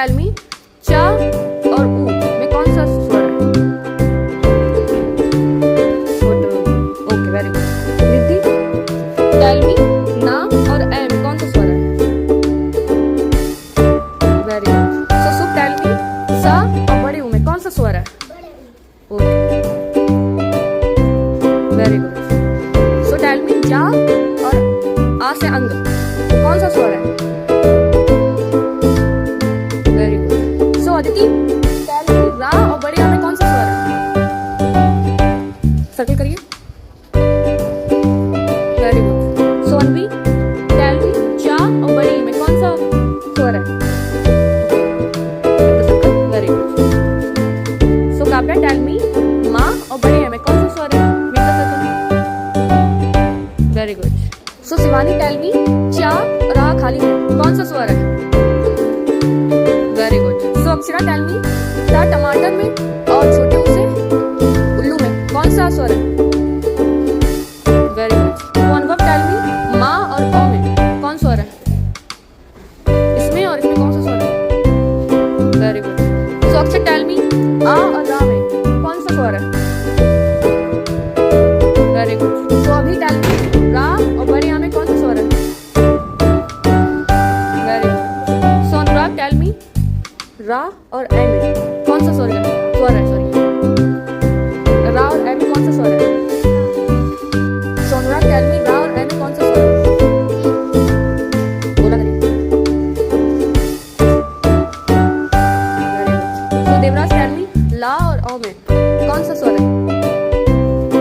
Tell me च और ऊ में कौन सा स्वर है? Okay, very good. Riddhi, tell me ना और ए में कौन सा स्वर है? Very good. सो सुप, टेल मी सा और बड़े ऊ में कौन सा स्वर है? Okay, very good. So tell me जा और आ से अंग कौन सा स्वर है? Very good. So Aditi, tell me रा और बड़े आ में कौन सा स्वर है? सर्कल करिए। Very good. So Anvi, tell me चा और बड़ी ई में कौन सा स्वर है? Very good. So Kavya, tell me माँ और बड़े ए में कौन सा स्वर है? Very good. So Shivani, tell me चा और आ खाली में कौन सा स्वर है? Very good. So Akshara, tell me ता टमाटर में और छोटे ऊ से उल्लू में कौन सा स्वर है? Very good. सो अनुभव, टेल मी माँ और ओ में कौन स्वर है? इसमें और इसमें कौन सा स्वर है? Very good. सो अक्षर, टेल मी आ और रा में कौन सा स्वर है? Very good. सो अभी टेल मी रा और बड़े आ में कौन सा स्वर है? Very good. So Anurag, tell me रा और ए में कौन सा स्वर है? रा और ए में कौन सा स्वर है? सो अनुराग, टेल मी रा और ए में कौन सा स्वर है? बोला करिए। Very good. So Devraj, tell me ला और ओ में कौन सा स्वर है?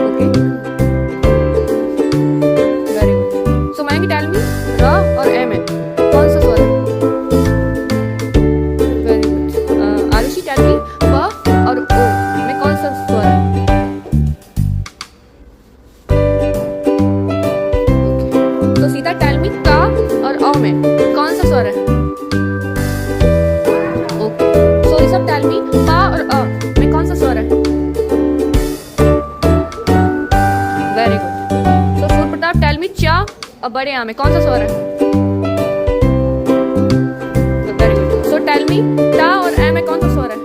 Okay, very good. So Mayank, tell me रा और ए में कौन सा स्वर है? Very good. Arushi, tell me प और ओ में कौन सा स्वर है? ओके। तो सीता, टेल मी का और औ में कौन सा स्वर है? Okay. So Rishabh, tell me पा और अ में कौन सा स्वर है? Very good. So Surya Pratap, tell me चा और बड़े आ में कौन सा स्वर है? Very good. So tell me टा और ए में कौन सा स्वर है?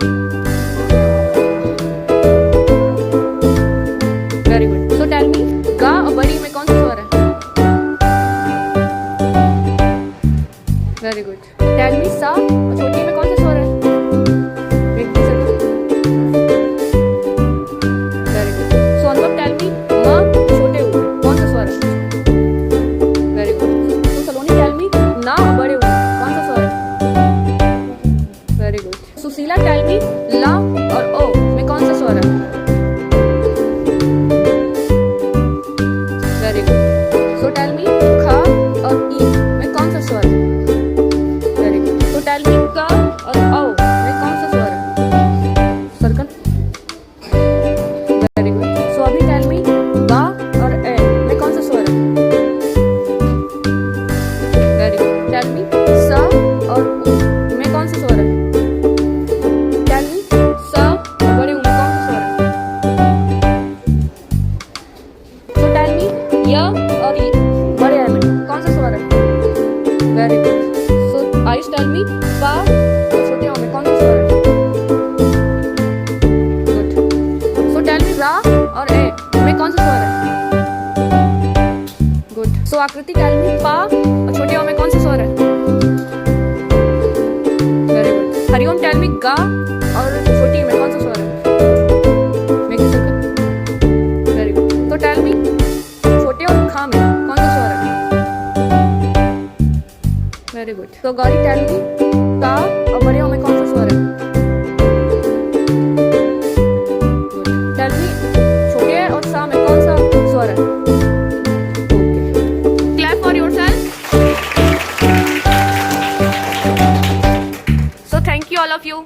Very good. So tell me गा और बड़ी में कौन सा स्वर है? Very good. टेल मी सा और छोटी में कौन सा स्वर है? Very good. सो अनुभव, टेल मी माँ छोटे ऊ में कौन सा स्वर है? Very good. So Saloni, tell me ना और बड़े ऊ में कौन सा स्वर है? Very good. Sushila, tell me ला और ओ में कौन सा स्वर है? Very good. So tell me खा और ई में कौन सा स्वर है? Very good. So tell me का और औ में कौन सा स्वर है? सर्कल। Very good. सो अभी टेल मी गा और ए में कौन सा स्वर है? Very good. टेल मी सा और ऊ में कौन सा स्वर है? टेल मी सा और बड़े ऊ में कौन सा स्वर है? सो टेल मी य और ई बड़े ए में कौन सा स्वर है? Very good. So Ayush, tell me पा और छोटे ओ में कौन सा स्वर है? गुड। सो टेल मी रा और ए में कौन सा स्वर है? गुड। सो आकृति, टेल मी पा और छोटे ओ में कौन सा स्वर है? Very good. Hariom, tell me गा और छोटी में कौन सा स्वर है? Make it circle. Very good. तो टेल मी छोटे और खा में कौन सा स्वर है? Very good. तो गौरी, टेल मी ता और बड़े ओ में कौन सा स्वर है? गुड। टेल मी छोटे और सा में कौन सा स्वर है? Clap for yourself. So thank you all of you.